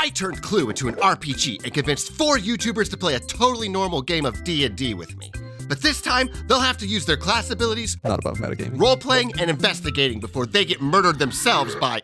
I turned Clue into an RPG and convinced 4 YouTubers to play a totally normal game of D&D with me. But this time, they'll have to use their class abilities, not above metagaming, role-playing, and investigating before they get murdered themselves by,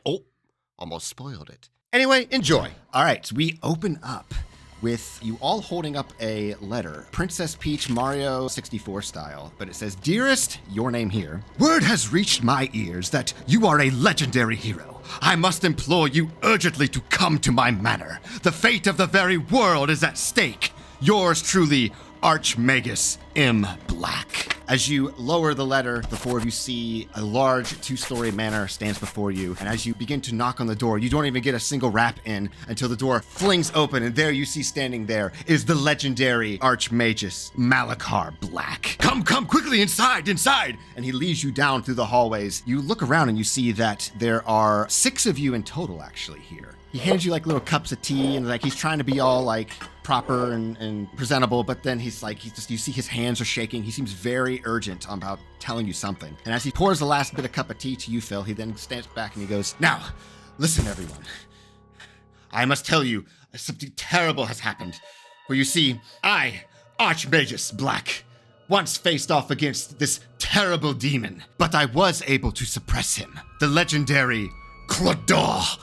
almost spoiled it. Anyway, enjoy. All right, so we open up with you all holding up a letter, Princess Peach Mario 64 style, but it says, "Dearest," your name here, "word has reached my ears that you are a legendary hero. I must implore you urgently to come to my manor. The fate of the very world is at stake. Yours truly, Archmagus M. Black." As you lower the letter, the 4 of you see a large 2-story manor stands before you, and as you begin to knock on the door, you don't even get a single rap in until the door flings open, and there you see standing there is the legendary Archmagus Malachar Black. Come quickly inside! And he leads you down through the hallways. You look around and you see that there are 6 of you in total actually here. He hands you like little cups of tea, and like he's trying to be all like proper and presentable, but then you see his hands are shaking. He seems very urgent about telling you something. And as he pours the last bit of cup of tea to you, Phil, he then stands back and he goes, "Now, listen everyone. I must tell you, something terrible has happened. For you see, I, Archmagus Black, once faced off against this terrible demon, but I was able to suppress him. The legendary Clodor.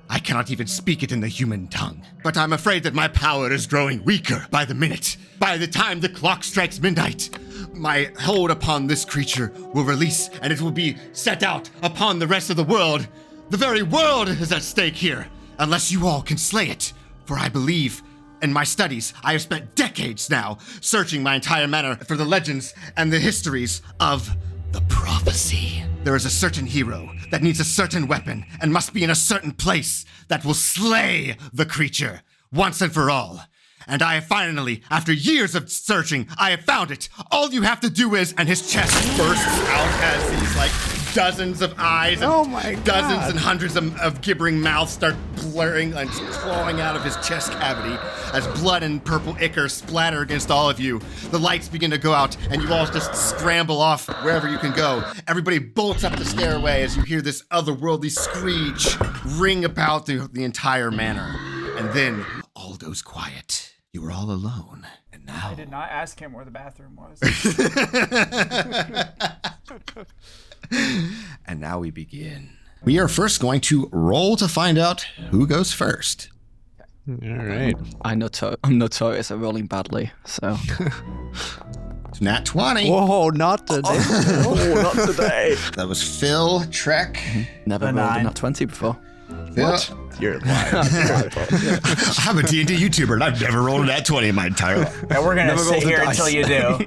I cannot even speak it in the human tongue, but I'm afraid that my power is growing weaker by the minute. By the time the clock strikes midnight, my hold upon this creature will release, and it will be set out upon the rest of the world. The very world is at stake here, unless you all can slay it. For I believe, in my studies, I have spent decades now searching my entire manor for the legends and the histories of the prophecy. There is a certain hero that needs a certain weapon and must be in a certain place that will slay the creature once and for all. And I have finally, after years of searching, I have found it. All you have to do is," and his chest bursts out as these like dozens of eyes and dozens and hundreds of gibbering mouths start blurring and clawing out of his chest cavity as blood and purple ichor splatter against all of you. The lights begin to go out and you all just scramble off wherever you can go. Everybody bolts up the stairway as you hear this otherworldly screech ring about the entire manor. And then all goes quiet. You are all alone. And now I did not ask him where the bathroom was. And now we begin. We are first going to roll to find out who goes first. All right. I'm notorious at rolling badly, so. It's Nat 20. Whoa, not today. Oh, not today. That was Phil, Trek. Never rolled a nat 20 before. Phil. You're lying. I'm a D&D YouTuber and I've never rolled a Nat 20 in my entire life. And we're going to sit here until you do.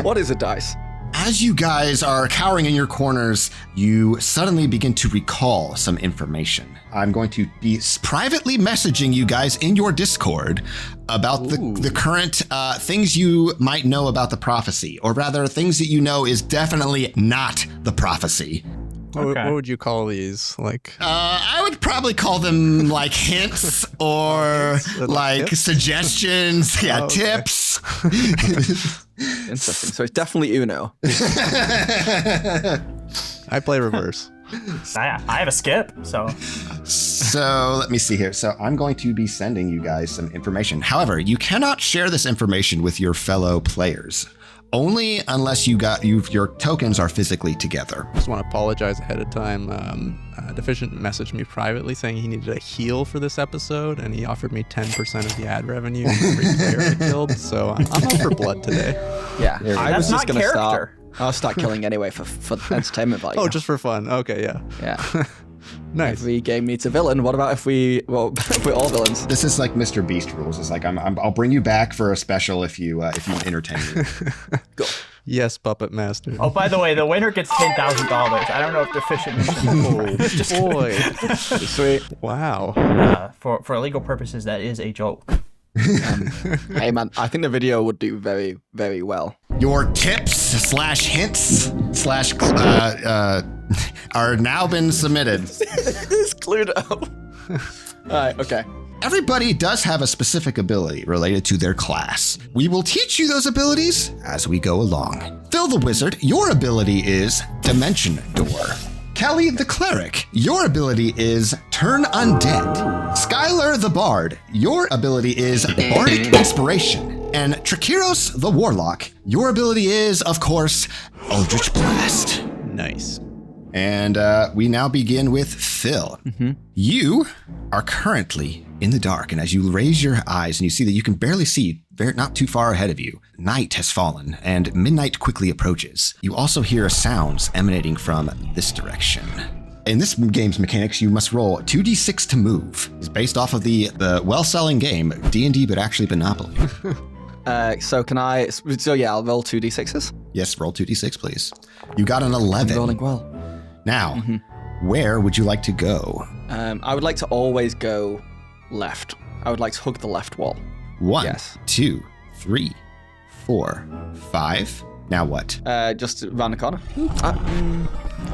What is a dice? As you guys are cowering in your corners, you suddenly begin to recall some information. I'm going to be privately messaging you guys in your Discord about the current things you might know about the prophecy, or rather things that you know is definitely not the prophecy. What would you call these? Like, I would probably call them like hints or like tips? Suggestions. Yeah, tips. Interesting. So it's definitely Uno. I play reverse. I have a skip, so. So let me see here. So I'm going to be sending you guys some information. However, you cannot share this information with your fellow players. Only unless your tokens are physically together. Just want to apologize ahead of time. Deficient messaged me privately saying he needed a heal for this episode, and he offered me 10% of the ad revenue for every player I killed. So I'm out for blood today. Yeah, I was just going to start. I'll start killing anyway for entertainment value. Oh, just for fun. Okay, yeah. Yeah. Nice. Every game needs a villain. What about if we're all villains? This is like Mr. Beast rules. It's like I'll bring you back for a special if you entertain me. Go. Yes, Puppet Master. Oh, by the way, the winner gets $10,000. I don't know if Deficient mentioned Oh, boy. Sweet. Wow. For legal purposes, that is a joke. Hey man, I think the video would do very, very well. Your tips/hints/ are now been submitted. It's clued up. Alright, okay. Everybody does have a specific ability related to their class. We will teach you those abilities as we go along. Phil the Wizard, your ability is Dimension Door. Kelly the Cleric, your ability is Turn Undead. Skyler the Bard, your ability is Bardic Inspiration. And Trekiros the Warlock, your ability is, of course, Eldritch Blast. Nice. And we now begin with Phil. You are currently in the dark, and as you raise your eyes and you see that you can barely see, not too far ahead of you, night has fallen and midnight quickly approaches. You also hear sounds emanating from this direction. In this game's mechanics, you must roll 2d6 to move. It's based off of the well-selling game D&D But Actually Monopoly. I'll roll 2d6s. Yes, roll 2d6, please. You got an 11. I'm rolling well. Now, where would you like to go? I would like to always go left. I would like to hug the left wall. 1, 2, 3, 4, 5. Now what? Just around the corner.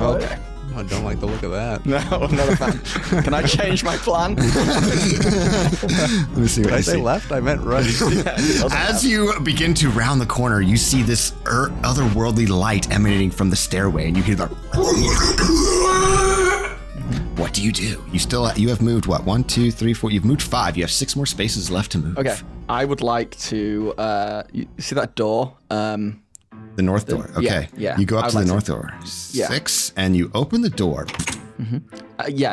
Okay. I don't like the look of that. No, I'm not a fan. Can I change my plan? Let me see what Did I say left? I meant right. As you begin to round the corner, you see this otherworldly light emanating from the stairway, and you hear the... What do? You have moved what? 1, 2, 3, 4. You've moved 5. You have 6 more spaces left to move. Okay. I would like to, you see that door? The north door. Okay. Yeah. You go up to the north door. 6, and you open the door.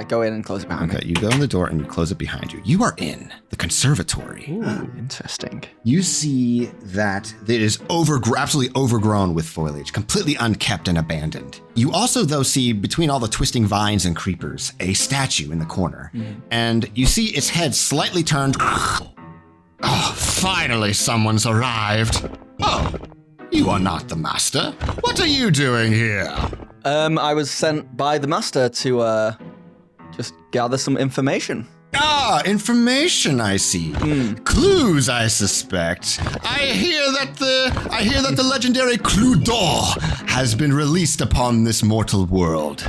Go in and close it behind me. Okay, you go in the door and you close it behind you. You are in the conservatory. Ooh, interesting. You see that it is absolutely overgrown with foliage, completely unkept and abandoned. You also, though, see between all the twisting vines and creepers, a statue in the corner. And you see its head slightly turned. Oh, finally someone's arrived. Oh, you are not the master. What are you doing here? I was sent by the master to just gather some information. Ah, information, I see. Clues, I suspect. I hear that the legendary Clue door has been released upon this mortal world.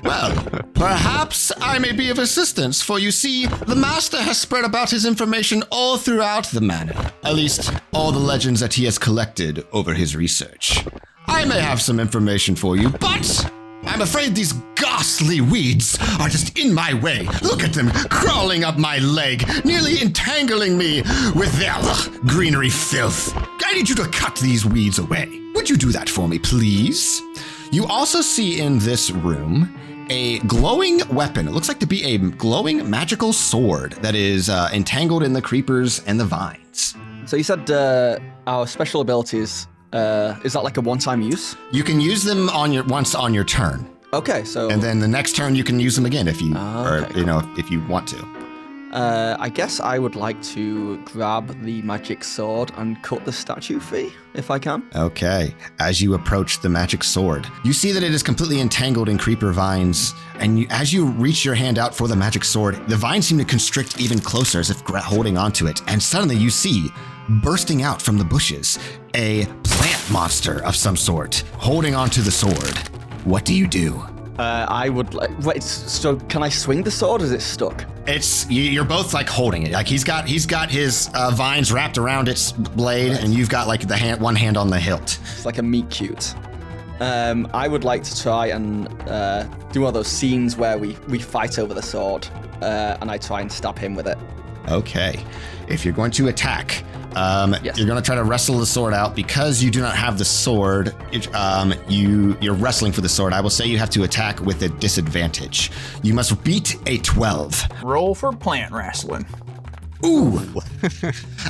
Well, perhaps I may be of assistance, for you see, the master has spread about his information all throughout the manor. At least, all the legends that he has collected over his research. I may have some information for you, but I'm afraid these ghastly weeds are just in my way. Look at them crawling up my leg, nearly entangling me with their greenery filth. I need you to cut these weeds away. Would you do that for me, please? You also see in this room a glowing weapon. It looks like to be a glowing magical sword that is entangled in the creepers and the vines. So you said our special abilities... is that like a one-time use? You can use them once on your turn. Okay, so... And then the next turn you can use them again if you okay. If you want to. I guess I would like to grab the magic sword and cut the statue free, if I can. Okay. As you approach the magic sword, you see that it is completely entangled in creeper vines, and as you reach your hand out for the magic sword, the vines seem to constrict even closer as if holding onto it, and suddenly you see, bursting out from the bushes, a plant monster of some sort, holding onto the sword. What do you do? I would like... Wait, so can I swing the sword or is it stuck? You're both like holding it. Like he's got his vines wrapped around its blade, and you've got like one hand on the hilt. It's like a meat cute. I would like to try and do one of those scenes where we fight over the sword, and I try and stab him with it. Okay. If you're going to attack, Yes. You're going to try to wrestle the sword out. Because you do not have the sword, you're wrestling for the sword. I will say you have to attack with a disadvantage. You must beat a 12. Roll for plant wrestling. Ooh!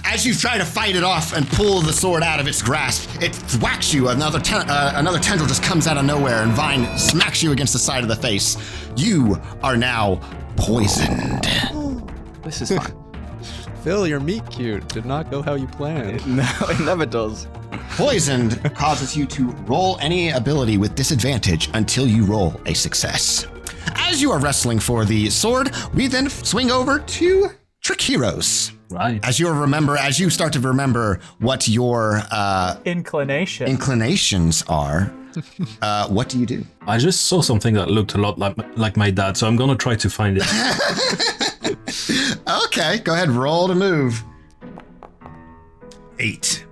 As you try to fight it off and pull the sword out of its grasp, it thwacks you. Another tendril just comes out of nowhere, and Vine smacks you against the side of the face. You are now poisoned. This is fine. Phil, your meat cute did not go how you planned. No, it never does. Poisoned causes you to roll any ability with disadvantage until you roll a success. As you are wrestling for the sword, we then swing over to Trekiros. Right. As you start to remember what your inclinations are, what do you do? I just saw something that looked a lot like my dad, so I'm gonna try to find it. Okay, go ahead, roll to move. 8.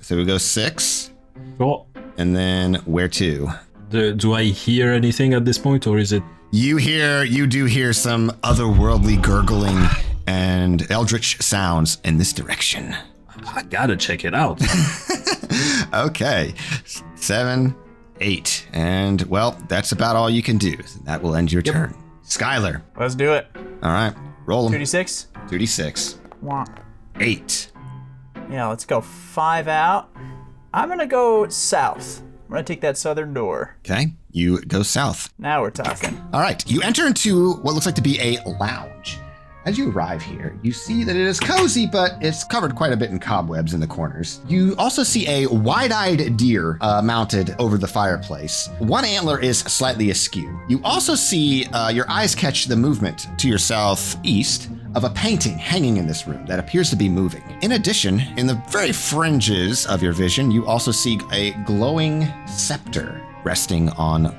So we go 6. Cool. And then where to? Do I hear anything at this point, or is it? You do hear some otherworldly gurgling and eldritch sounds in this direction. I gotta check it out. Okay, 7, 8, and well, that's about all you can do. That will end your turn. Skyler. Let's do it. All right, roll them. 2d6. 2d6. Wah. 8. Yeah, let's go 5 out. I'm gonna go south. I'm gonna take that southern door. Okay, you go south. Now we're talking. All right, you enter into what looks like to be a lounge. As you arrive here, you see that it is cozy, but it's covered quite a bit in cobwebs in the corners. You also see a wide-eyed deer mounted over the fireplace. One antler is slightly askew. You also see your eyes catch the movement to your southeast of a painting hanging in this room that appears to be moving. In addition, in the very fringes of your vision, you also see a glowing scepter resting on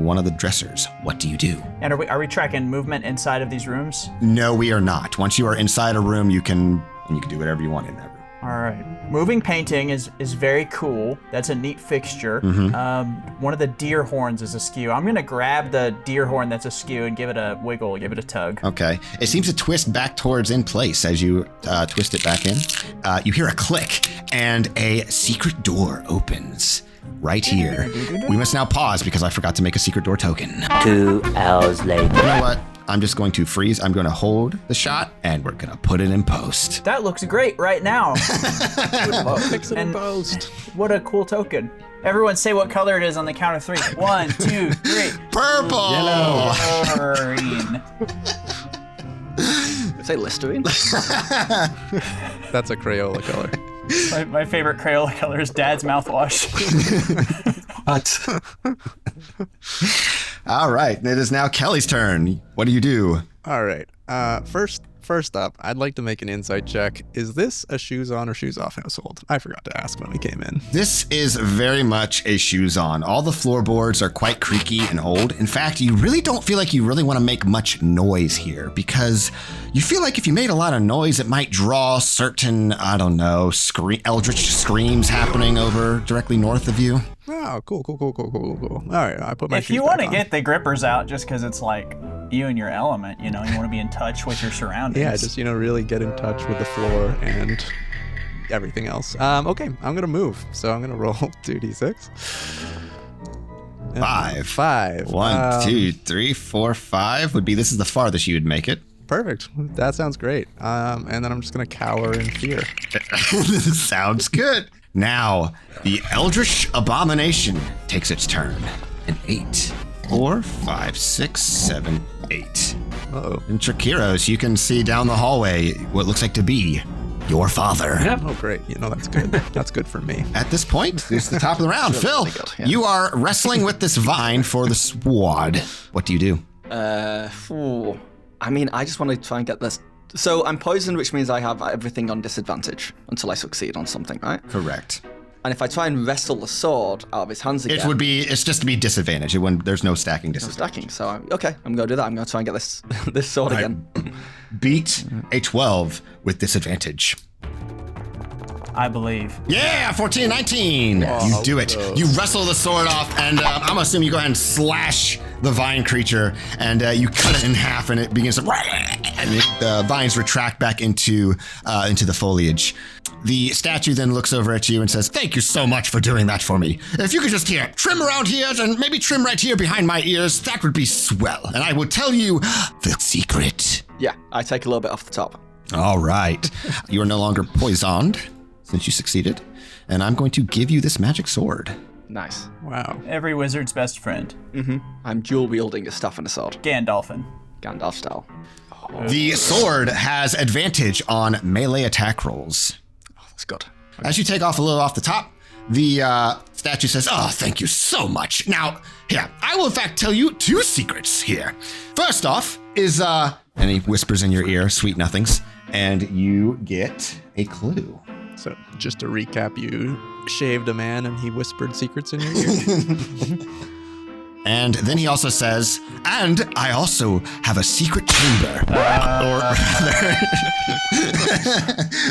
one of the dressers. What do you do? And are we tracking movement inside of these rooms? No, we are not. Once you are inside a room, you can do whatever you want in that room. All right. Moving painting is very cool. That's a neat fixture. One of the deer horns is askew. I'm going to grab the deer horn that's askew and give it a wiggle, give it a tug. Okay. It seems to twist back towards in place as you twist it back in. You hear a click and a secret door opens. Right here. We must now pause because I forgot to make a secret door token. 2 hours later. You know what? I'm just going to freeze. I'm going to hold the shot and we're going to put it in post. That looks great right now. Fix it in post. What a cool token. Everyone say what color it is on the count of 3. 1, 2, 3. Purple! Yellow. Green. Say Listerine. That's a Crayola color. My favorite Crayola color is Dad's mouthwash. What? All right. It is now Kelly's turn. What do you do? All right. First up, I'd like to make an insight check. Is this a shoes on or shoes off household? I forgot to ask when we came in. This is very much a shoes on. All the floorboards are quite creaky and old. In fact, you really don't feel like you really want to make much noise here because you feel like if you made a lot of noise, it might draw certain, I don't know, eldritch screams happening over directly north of you. Oh, cool. All right, I put my If shoes you back want to on. get the grippers out just because it's like you and your element, you want to be in touch with your surroundings. Yeah, just, really get in touch with the floor and everything else. Okay, I'm going to move. So I'm going to roll 2d6. 5. 1, 2, 3, 4, 5 would be, this is the farthest you would make it. Perfect. That sounds great. And then I'm just going to cower in fear. Sounds good. Now, the Eldritch Abomination takes its turn. An 8, 4, 5, 6, 7, 8. Uh-oh. In Trekiros, you can see down the hallway what looks like to be your father. Yeah. Oh, great. That's good. That's good for me. At this point, it's the top of the round. Phil, really good, yeah. you are wrestling with this vine for the sword. What do you do? I mean, I just want to try and get this. So I'm poisoned, which means I have everything on disadvantage until I succeed on something, right? Correct. And if I try and wrestle the sword out of his hands again, It's just to be disadvantage. There's no stacking I'm disadvantage. stacking. So I'm going to do that. I'm going to try and get this sword again. Beat a 12 with disadvantage. I believe. Yeah, 14, 19. You do it. You wrestle the sword off, and I'm assuming you go ahead and slash the vine creature, and you cut it in half, and it begins to, and the vines retract back into the foliage. The statue then looks over at you and says, "Thank you so much for doing that for me. If you could just trim around here, and maybe trim right here behind my ears, that would be swell. And I will tell you the secret." Yeah, I take a little bit off the top. All right. You are no longer poisoned since you succeeded, and I'm going to give you this magic sword. Nice. Wow. Every wizard's best friend. I'm dual wielding a staff and a sword. Gandalfin. Gandalf style. The sword has advantage on melee attack rolls. That's good. As you take off a little off the top, the statue says, "Oh, thank you so much. Now, here, I will in fact tell you 2 secrets here. First off is, and he whispers in your ear, sweet nothings, and you get a clue." So just to recap, you shaved a man and he whispered secrets in your ear. And then he also says, and I also have a secret chamber.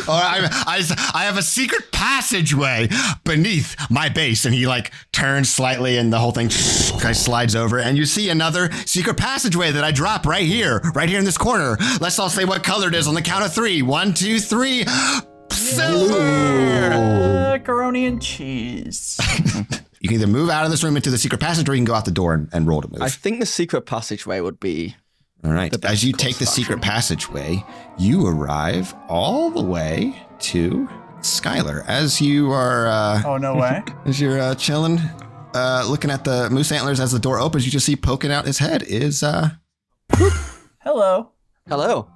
I have a secret passageway beneath my base. And he like turns slightly and the whole thing slides over. And you see another secret passageway that I drop right here in this corner. Let's all say what color it is on the count of 3. 1, 2, 3. Silver! Macaroni and cheese. You can either move out of this room into the secret passage, or you can go out the door and roll to move. I think the secret passageway would be... All right. As you take the secret passageway, you arrive all the way to Skyler. As you are... oh, no way. As you're chilling, looking at the moose antlers as the door opens, you just see poking out his head is... Hello. Hello.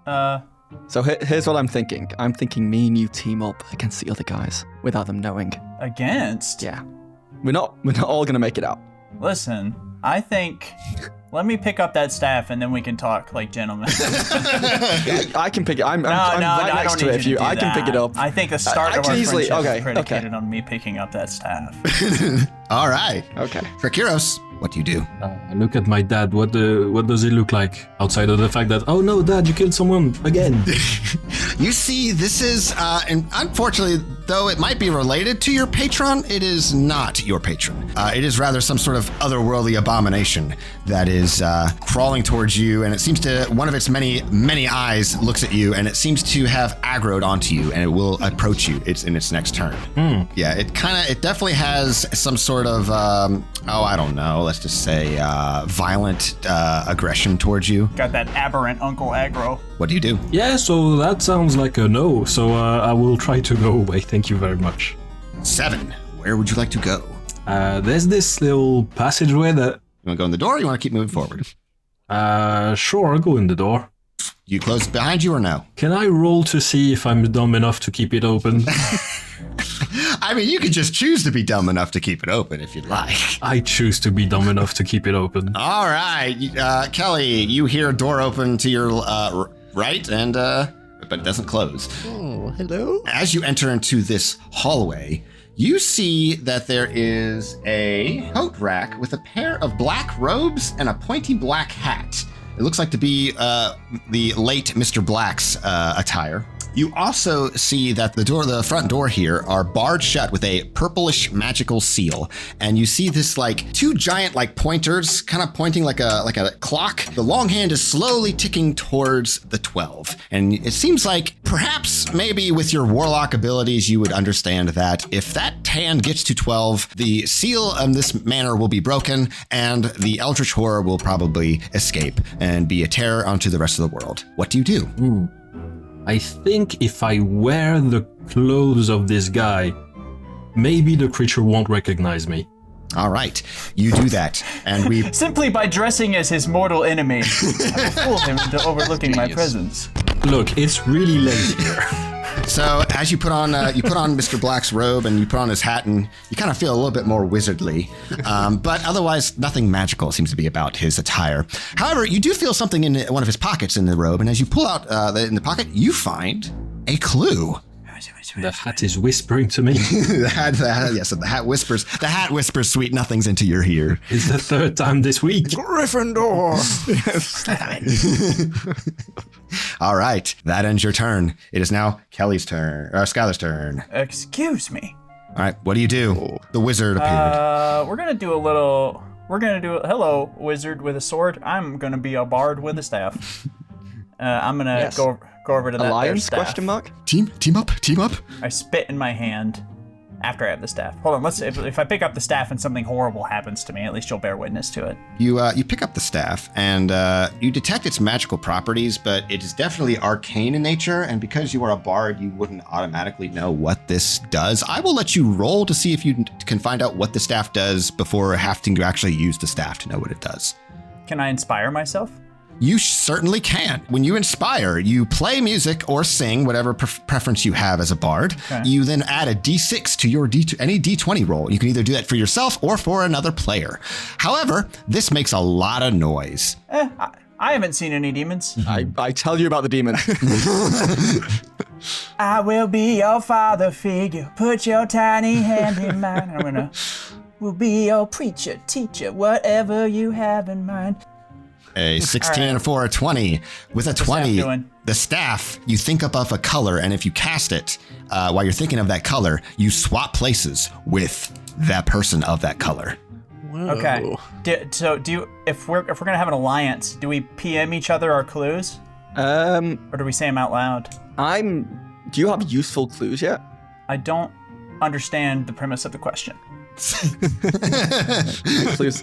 So here's what I'm thinking. I'm thinking me and you team up against the other guys without them knowing. Against? Yeah. We're not all gonna make it out. Listen, I think... Let me pick up that staff and then we can talk like gentlemen. I can pick it. I'm right next to it. If you, I can pick it up. I think the start of our easily, friendship is predicated on me picking up that staff. All right. Okay. Trekiros, what do you do? I look at my dad. What does he look like outside of the fact that, oh no, Dad, you killed someone again? You see, this is, and unfortunately, though it might be related to your patron, it is not your patron. It is rather some sort of otherworldly abomination that is crawling towards you, and it seems to, one of its many, many eyes looks at you, and it seems to have aggroed onto you, and it will approach you. It's in its next turn. Yeah, it definitely has some sort of, I don't know, let's just say violent aggression towards you. Got that aberrant Uncle Aggro. What do you do? Yeah, so that sounds like a no. So I will try to go away. Thank you very much. 7, where would you like to go? There's this little passageway that... You want to go in the door or you want to keep moving forward? Sure, I'll go in the door. You close it behind you or no? Can I roll to see if I'm dumb enough to keep it open? I mean, you could just choose to be dumb enough to keep it open if you'd like. I choose to be dumb enough to keep it open. All right. Kelly, you hear a door open to your right, and but it doesn't close. Oh, hello? As you enter into this hallway, you see that there is a coat rack with a pair of black robes and a pointy black hat. It looks like to be the late Mr. Black's attire. You also see that the front door here are barred shut with a purplish magical seal. And you see this like 2 giant like pointers kind of pointing like a clock. The long hand is slowly ticking towards the 12. And it seems like perhaps maybe with your warlock abilities, you would understand that if that hand gets to 12, the seal in this manner will be broken and the eldritch horror will probably escape and be a terror onto the rest of the world. What do you do? I think if I wear the clothes of this guy, maybe the creature won't recognize me. All right, you do that, and we... Simply by dressing as his mortal enemy, I will fool him into overlooking my presence. Look, it's really late here. So as you put on Mr. Black's robe and you put on his hat, and you kind of feel a little bit more wizardly, but otherwise nothing magical seems to be about his attire. However, you do feel something in one of his pockets in the robe, and as you pull out in the pocket, you find a clue. The hat is whispering to me. The hat whispers. The hat whispers sweet nothings into your ear. It's the 3rd time this week. Gryffindor! All right, that ends your turn. It is now Kelly's turn, or Skyler's turn. Excuse me. All right, what do you do? The wizard appeared. We're gonna do hello, wizard with a sword. I'm gonna be a bard with a staff. I'm gonna go over to that Alliance? staff. Question mark? Team up. I spit in my hand after I have the staff. Hold on, if I pick up the staff and something horrible happens to me, at least you'll bear witness to it. You pick up the staff and you detect its magical properties, but it is definitely arcane in nature. And because you are a bard, you wouldn't automatically know what this does. I will let you roll to see if you can find out what the staff does before having to actually use the staff to know what it does. Can I inspire myself? You certainly can. When you inspire, you play music or sing, whatever preference you have as a bard. Okay. You then add a d6 to your any d20 roll. You can either do that for yourself or for another player. However, this makes a lot of noise. I haven't seen any demons. I tell you about the demon. I will be your father figure. Put your tiny hand in mine. I'm gonna will be your preacher, teacher, whatever you have in mind. A 16 for a 20. With a 20, doing? the staff, you think up of a color, and if you cast it while you're thinking of that color, you swap places with that person of that color. Whoa. Okay. If we're gonna have an alliance, do we PM each other our clues, or do we say them out loud? Do you have useful clues yet? I don't understand the premise of the question.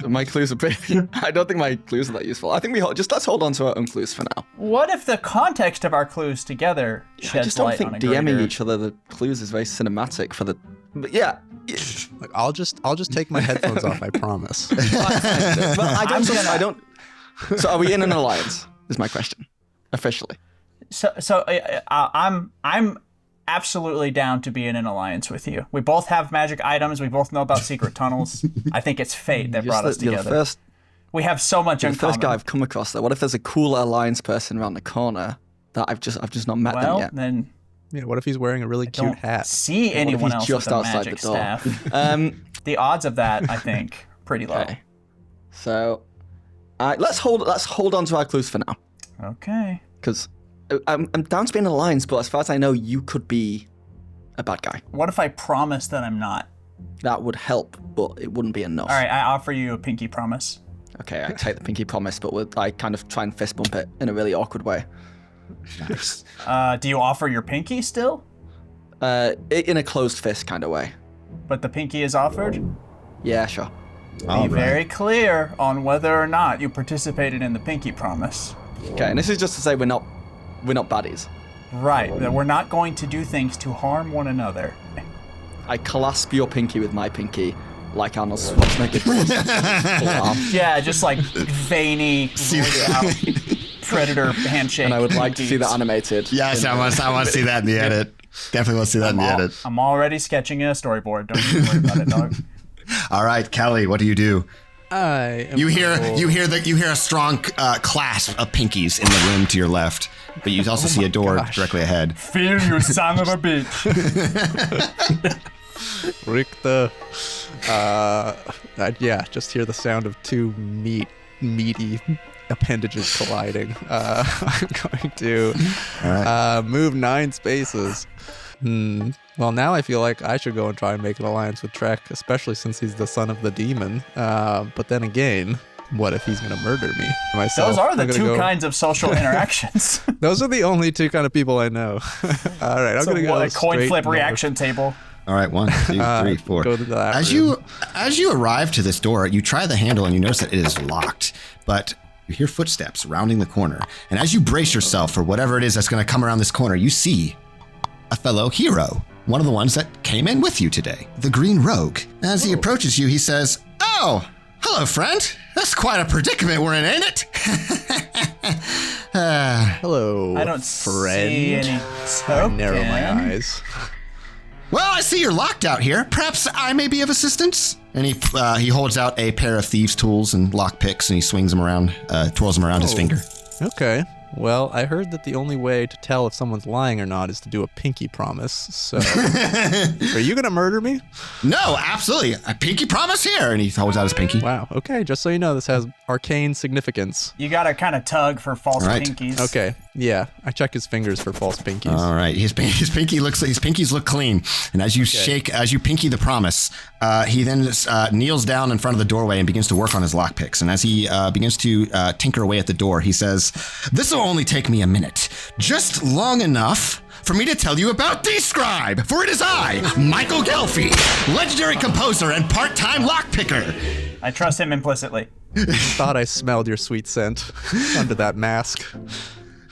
My clues are pretty. I don't think my clues are that useful. I think let's hold on to our own clues for now. What if the context of our clues together I sheds just don't light think on a DMing greater... each other the clues is very cinematic for the. But yeah. Like, I'll just take my headphones off. I promise. Well, I don't. gonna- So are we in an alliance? Is my question officially? I'm absolutely down to be in an alliance with you. We both have magic items. We both know about secret tunnels. I think it's fate that brought us You're together. the first, We have so much you're in the first guy common. I've come across. There. What if there's a cool alliance person around the corner that I've just not met them Well, yet? then Yeah, what if he's wearing a really cute don't hat? see What if anyone he's else just with a outside magic the door? staff. The odds of that, I think, pretty low. Okay. So, let's hold on to our clues for now, Okay. because I'm down to be in an alliance. But as far as I know, you could be a bad guy. What if I promise that I'm not? That would help, but it wouldn't be enough. All right, I offer you a pinky promise. Okay, I take the pinky promise, but I kind of try and fist bump it in a really awkward way. Nice. Do you offer your pinky still? In a closed fist kind of way. But the pinky is offered? Yeah, sure. All Be right. very clear on whether or not you participated in the pinky promise. Okay, and this is just to say we're not baddies. Right, that we're not going to do things to harm one another. I clasp your pinky with my pinky, like Arnold Schwarzenegger does. Full arm. Yeah, just like veiny, roided out predator handshake. And I would like to see that animated. Yes, I want to see that in the edit. Definitely want to see that in the edit. I'm already sketching a storyboard. Don't you worry about it, dog. All right, Kelly, what do you do? I am You hear a strong clasp of pinkies in the room to your left, but you also see a door directly ahead. Fear you, son of a bitch. Richter. Just hear the sound of two meaty appendages colliding. I'm going to move 9 spaces. Well, now I feel like I should go and try and make an alliance with Trek, especially since he's the son of the demon. But then again, what if he's going to murder me myself? Those are the I'm gonna two go- kinds of social interactions. Those are the only two kind of people I know. All right, I'm So going to go a coin straight flip north. reaction table. All right, 1, 2, 3, 4. Go to that As room. you arrive to this door, you try the handle and you notice that it is locked, but you hear footsteps rounding the corner. And as you brace yourself for whatever it is that's going to come around this corner, you see a fellow hero, one of the ones that came in with you today, the Green Rogue. As he approaches you, he says, "Oh, hello, friend. That's quite a predicament we're in, ain't it?" Hello, I don't friend. see any I token. narrow my eyes. Well, I see you're locked out here. Perhaps I may be of assistance. And he holds out a pair of thieves' tools and lock picks, and he swings them around, twirls them around his finger. Okay. Well, I heard that the only way to tell if someone's lying or not is to do a pinky promise. So, are you gonna murder me? No, absolutely. A pinky promise here. And he holds out his pinky. Wow. Okay. Just so you know, this has arcane significance. You gotta kind of tug for false Right. pinkies. Okay. Yeah. I check his fingers for false pinkies. All right, his pinkies look clean, and as you pinky the promise, he then kneels down in front of the doorway and begins to work on his lockpicks. And as he begins to tinker away at the door, he says, "This will only take me a minute, just long enough for me to tell you about Describe, for it is I, Michael Gelfie, legendary composer and part-time lockpicker." I trust him implicitly. Thought I smelled your sweet scent under that mask.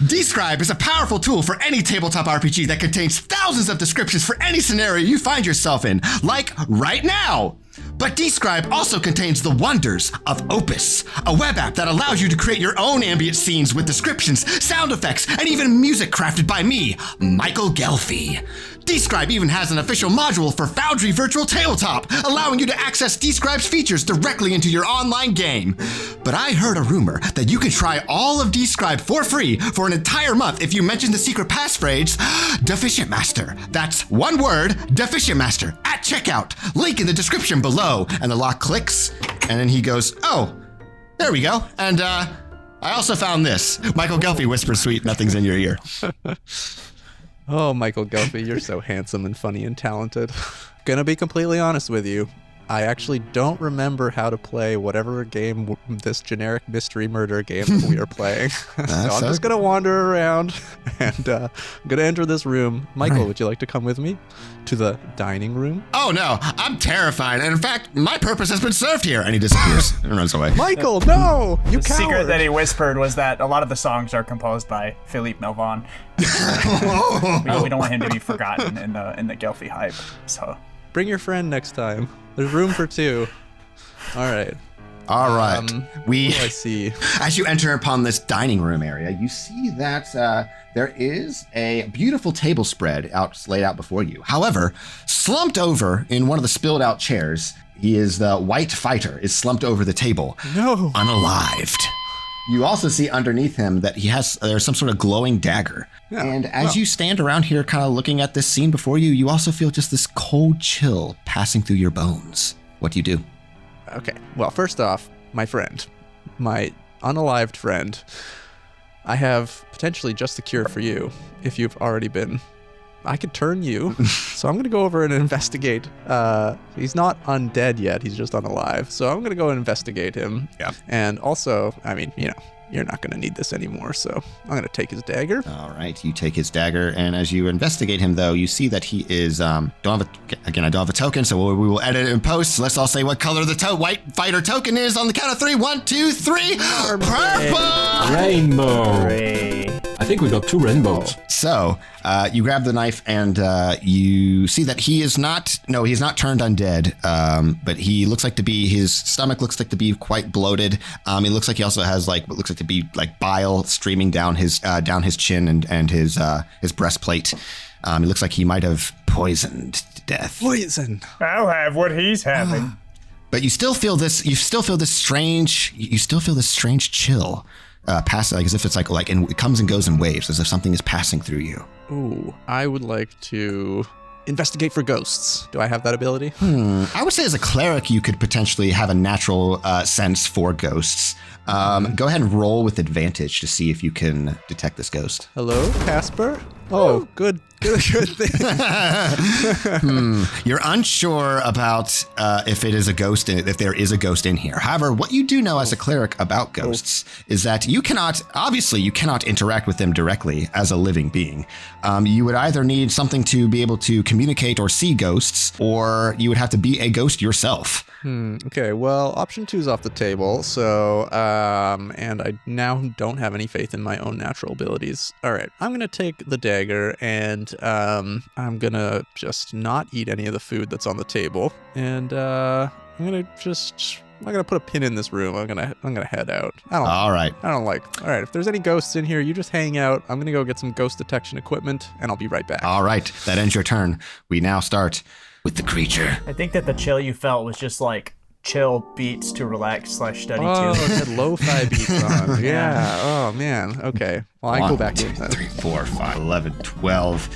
Describe is a powerful tool for any tabletop RPG that contains thousands of descriptions for any scenario you find yourself in, like right now. But Describe also contains the wonders of Opus, a web app that allows you to create your own ambient scenes with descriptions, sound effects, and even music crafted by me, Michael Gelfie. Describe even has an official module for Foundry Virtual Tabletop, allowing you to access Describe's features directly into your online game. But I heard a rumor that you can try all of Describe for free for an entire month if you mention the secret passphrase, Deficient Master. That's one word, Deficient Master, at checkout. Link in the description below. hello, and the lock clicks, and then he goes, oh, there we go. And I also found this. Michael Gelfie whispers sweet nothings in your ear. Oh, Michael Gelfie, you're so handsome and funny and talented. Gonna be completely honest with you. I actually don't remember how to play whatever game, this generic mystery murder game that we are playing. So I'm just going to wander around and I'm going to enter this room. Michael, would you like to come with me to the dining room? Oh, no, I'm terrified. And in fact, my purpose has been served here. And he disappears and runs away. Michael, no, you The coward. secret that he whispered was that a lot of the songs are composed by Philippe Melvin. We don't want him to be forgotten in the Gelfie hype. So Bring your friend next time. There's room for two. All right. All right. What do I see? As you enter upon this dining room area, you see that there is a beautiful table spread laid out before you. However, slumped over in one of the spilled out chairs, he is the white fighter, is slumped over the table, unalived. You also see underneath him that there's some sort of glowing dagger. Yeah. And as you stand around here kind of looking at this scene before you, you also feel just this cold chill passing through your bones. What do you do? Okay. Well, first off, my friend, my unalived friend, I have potentially just the cure for you if you've already been. I could turn you. So I'm going to go over and investigate. He's not undead yet. He's just unalive. So I'm going to go and investigate him. Yeah. And also, I mean, you're not going to need this anymore. So I'm going to take his dagger. All right. You take his dagger. And as you investigate him, though, you see that he is, I don't have a token. So we will edit it in post. So let's all say what color the white fighter token is on the count of 3. 1, 2, 3. Purple! Rainbow. Hooray. I think we got 2 rainbows. So you grab the knife and you see that he's not turned undead, but he looks like his stomach looks like to be quite bloated. He looks like he also has what looks like to be like bile streaming down his chin and his breastplate. It looks like he might have poisoned to death. Poison. I'll have what he's having. But you still feel this strange chill. Pass as if it's like and it comes and goes in waves, as if something is passing through you. Ooh, I would like to investigate for ghosts. Do I have that ability? I would say as a cleric, you could potentially have a natural sense for ghosts. Go ahead and roll with advantage to see if you can detect this ghost. Hello, Casper? Oh, good thing. You're unsure about if it is a ghost, if there is a ghost in here. However, what you do know as a cleric about ghosts is that you cannot interact with them directly as a living being. You would either need something to be able to communicate or see ghosts, or you would have to be a ghost yourself. Okay, well, option 2 is off the table, so, and I now don't have any faith in my own natural abilities. All right, I'm going to take the dagger, and I'm going to just not eat any of the food that's on the table, and I'm going to put a pin in this room. I'm going to head out. All right, if there's any ghosts in here, you just hang out. I'm going to go get some ghost detection equipment, and I'll be right back. All right, that ends your turn. We now start with the creature. I think that the chill you felt was just like chill beats to relax/study to. Oh, it had lo-fi beats on. Yeah. Oh, man. Okay. Well, I go back in then. 3, 4, 5, 11, 12.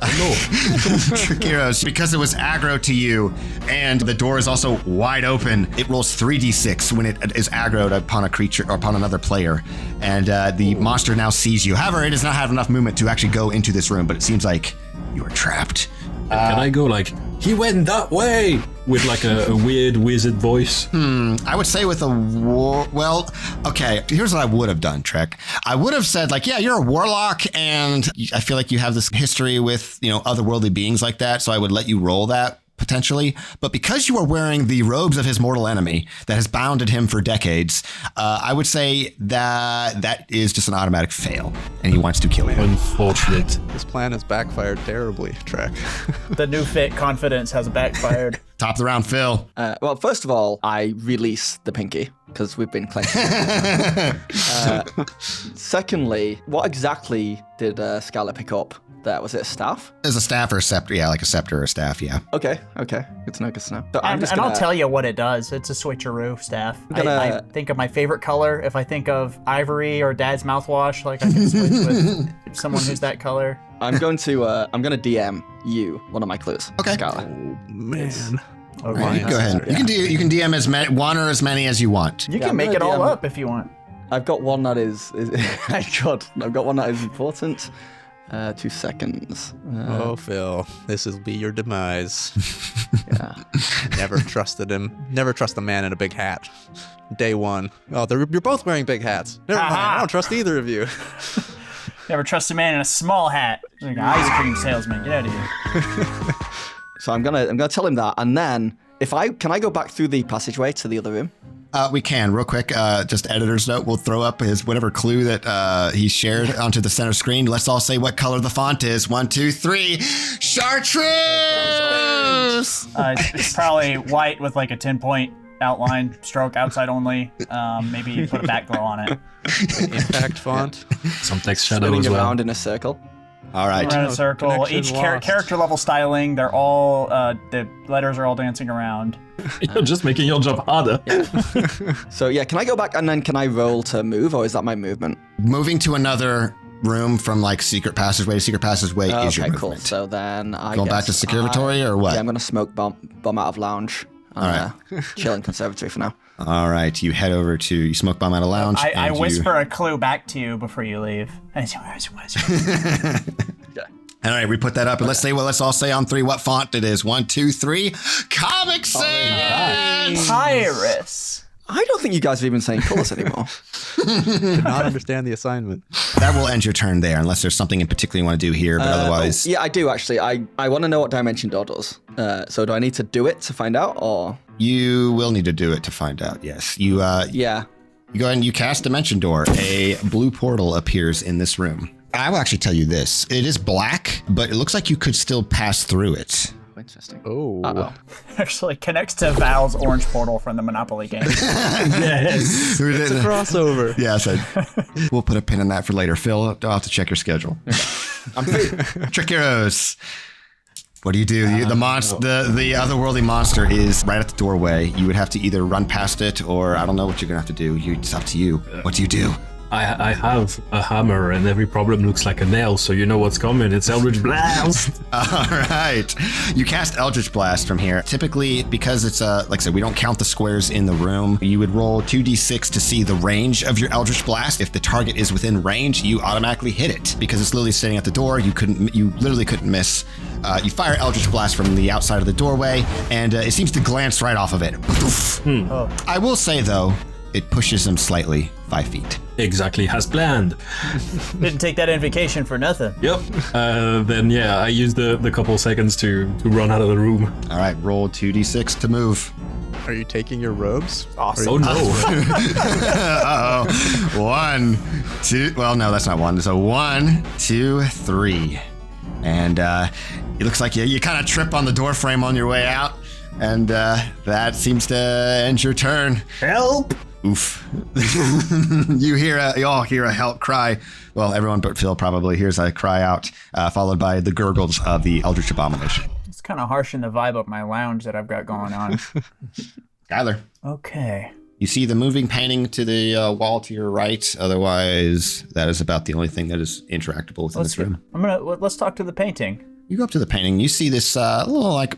Trekiros, because it was aggro to you and the door is also wide open, it rolls 3d6 when it is aggroed upon a creature or upon another player, and the monster now sees you. However, it does not have enough movement to actually go into this room, but it seems like you are trapped. Can I go like, he went that way, with like a weird wizard voice? I would say with well, okay, here's what I would have done, Trek. I would have said like, yeah, you're a warlock and I feel like you have this history with, otherworldly beings like that. So I would let you roll that potentially. But because you are wearing the robes of his mortal enemy that has bounded him for decades, I would say that is just an automatic fail and he wants to kill you. Unfortunate. This plan has backfired terribly, Trek. The new fit confidence has backfired. Top of the round, Phil. Well, first of all, I release the pinky because we've been clenching. Secondly, what exactly did Skyler pick up there? Was it a staff? As a staff or a scepter? Yeah, like a scepter or a staff, yeah. Okay. Good to know, So And I'll tell you what it does. It's a switcheroo staff. I think of my favorite color. If I think of ivory or Dad's mouthwash, like I can switch with someone who's that color. I'm going to DM you one of my clues. Okay. Skyler. Man. All right, go ahead. You can DM as many, one or as many as you want. You Yeah, can I'm make gonna it all DM up if you want. I've got one that is God. I've got one that is important. 2 seconds. Oh, Phil, this will be your demise. Yeah. Never trusted him. Never trust a man in a big hat. Day one. Oh, you're both wearing big hats. Never mind. I don't trust either of you. Never trust a man in a small hat. Like an ice cream salesman. Get out of here. So I'm gonna tell him that, and then can I go back through the passageway to the other room? We can, real quick, just editor's note, we'll throw up his whatever clue that he shared onto the center screen. Let's all say what color the font is. 1, 2, 3. Chartreuse! It's probably white with like a 10-point outline, stroke outside only. Maybe put a back glow on it. Impact font. Some text shadow Spinning as well. around in a circle. All right. Around a circle. Connection Each lost. character level styling, they're all, the letters are all dancing around. You're just making your job harder. So yeah, can I go back and then can I roll to move, or is that my movement? Moving to another room from like secret passageway to secret passageway is your Okay, movement. cool. So then I Going back guess to securatory or what? Yeah, I'm gonna smoke bomb out of lounge. All right. Chill in conservatory for now. All right, you head over to, you smoke bomb out of lounge. I and whisper a clue back to you before you leave. All right, we put that up, and let's all say on 3 what font it is. 1, 2, 3. Comic Sans! Pyrus. I don't think you guys are even saying colors anymore. Did not understand the assignment. That will end your turn there, unless there's something in particular you want to do here, but otherwise. Yeah, I do actually. I want to know what Dimension Door does. So do I need to do it to find out, or? You will need to do it to find out, yes. You Yeah. you go ahead and you cast Dimension Door. A blue portal appears in this room. I will actually tell you this. It is black, but it looks like you could still pass through it. Interesting. Oh. Uh-oh. Actually connects to Val's orange portal from the Monopoly game. Yes. It's a crossover. Yeah, so we'll put a pin in that for later. Phil, I'll have to check your schedule. I'm free. Trickeros. What do you do? The otherworldly monster is right at the doorway. You would have to either run past it, or I don't know what you're gonna have to do. It's up to you. What do you do? I have a hammer and every problem looks like a nail, so you know what's coming. It's Eldritch Blast. All right. You cast Eldritch Blast from here. Typically, because it's like I said, we don't count the squares in the room. You would roll 2d6 to see the range of your Eldritch Blast. If the target is within range, you automatically hit it. Because it's literally sitting at the door, you literally couldn't miss. You fire Eldritch Blast from the outside of the doorway, and it seems to glance right off of it. I will say, though, it pushes him slightly 5 feet. Exactly as planned. Didn't take that invocation for nothing. Yep. Then yeah, I used the couple seconds to run out of the room. All right, roll 2d6 to move. Are you taking your robes? Awesome. Oh no. Uh-oh. 1, 2. Well, no, that's not 1. So 1, 2, 3. And it looks like you kind of trip on the door frame on your way out. And that seems to end your turn. Help! Oof. You all hear a help cry. Well, everyone but Phil probably hears a cry out, followed by the gurgles of the Eldritch Abomination. It's kind of harsh in the vibe of my lounge that I've got going on. Skyler. Okay. You see the moving painting to the wall to your right. Otherwise, that is about the only thing that is interactable within this room. Let's talk to the painting. You go up to the painting. You see this little like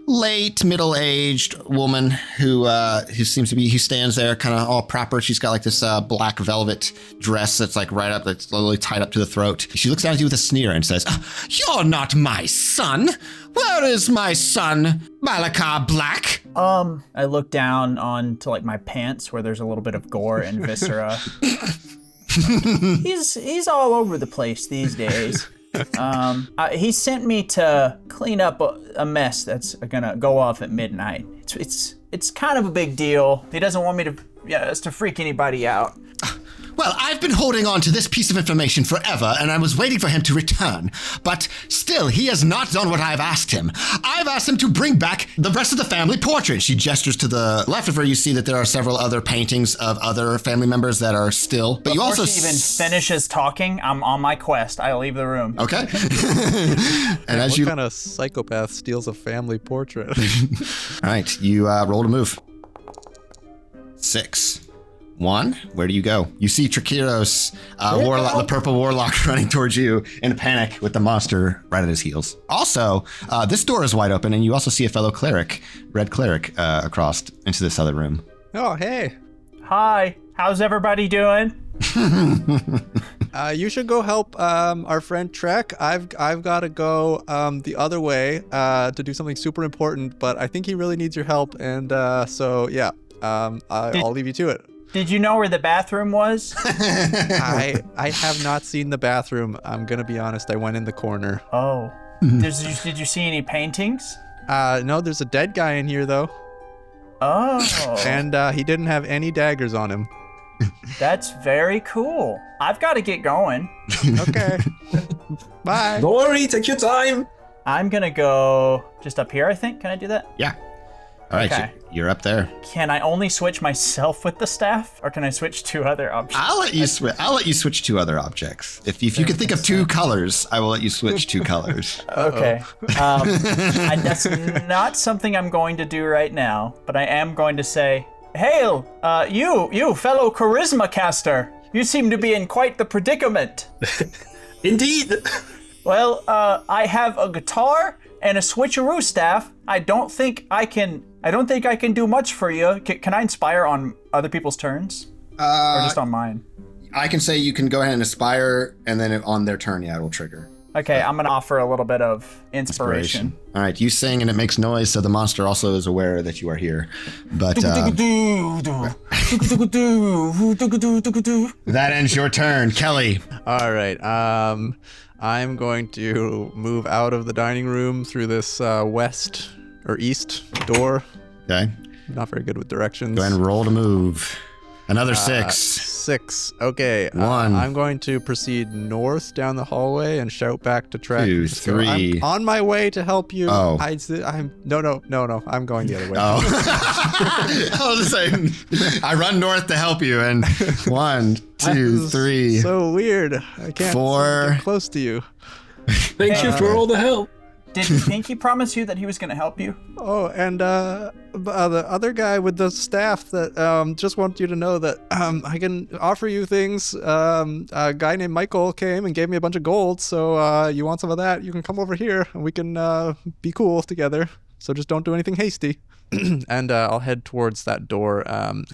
late middle-aged woman who stands there kind of all proper. She's got like this black velvet dress that's like right up, that's literally tied up to the throat. She looks down at you with a sneer and says, "You're not my son. Where is my son, Malakar Black?" I look down onto like my pants where there's a little bit of gore and viscera. He's all over the place these days. He sent me to clean up a mess that's gonna go off at midnight. It's kind of a big deal. He doesn't want me to freak anybody out. Well, I've been holding on to this piece of information forever, and I was waiting for him to return. But still, he has not done what I've asked him. I've asked him to bring back the rest of the family portrait. She gestures to the left of her. You see that there are several other paintings of other family members that are still. But you also Before she even finishes talking, I'm on my quest. I leave the room. Okay. And as What kind of psychopath steals a family portrait? All right, you roll to move. 6. 1. Where do you go? You see Trekiros, Warlock, the purple Warlock, running towards you in a panic with the monster right at his heels. Also, this door is wide open, and you also see a fellow cleric, Red Cleric, across into this other room. Oh, hey. Hi, how's everybody doing? You should go help our friend Trek. I've got to go the other way to do something super important, but I think he really needs your help, and so yeah, I'll leave you to it. Did you know where the bathroom was? I have not seen the bathroom. I'm gonna be honest. I went in the corner. Oh. Did you see any paintings? No, there's a dead guy in here though, Oh. and he didn't have any daggers on him. That's very cool. I've got to get going. Okay. Bye. Don't worry, take your time. I'm going to go just up here, I think. Can I do that? Yeah. All right, Okay. you're up there. Can I only switch myself with the staff, or can I switch 2 other options? I'll let you switch 2 other objects. If you can think of 2 colors, I will let you switch 2 colors. Okay. That's not something I'm going to do right now, but I am going to say, Hail, you fellow charisma caster. You seem to be in quite the predicament. Indeed. Well, I have a guitar and a switcheroo staff. I don't think I can do much for you. Can I inspire on other people's turns? Or just on mine? I can say you can go ahead and aspire, and then on their turn, yeah, it'll trigger. Okay, I'm gonna offer a little bit of inspiration. All right, you sing and it makes noise, so the monster also is aware that you are here. But that ends your turn, Kelly. All right. I'm going to move out of the dining room through this west or east door. Okay. Not very good with directions. Go ahead and roll to move. Another 6. 6. Okay. 1. I'm going to proceed north down the hallway and shout back to Trek. 2, Just go, 3. I'm on my way to help you. Oh. No. I'm going the other way. Oh. I was just saying, I run north to help you, and 1, 2, 3. So weird. I can't 4. get close to you. Thank you for all the help. Did Pinky promise you that he was gonna help you? Oh, and the other guy with the staff that just want you to know that I can offer you things. A guy named Michael came and gave me a bunch of gold, so you want some of that, you can come over here and we can be cool together. So just don't do anything hasty. And I'll head towards that door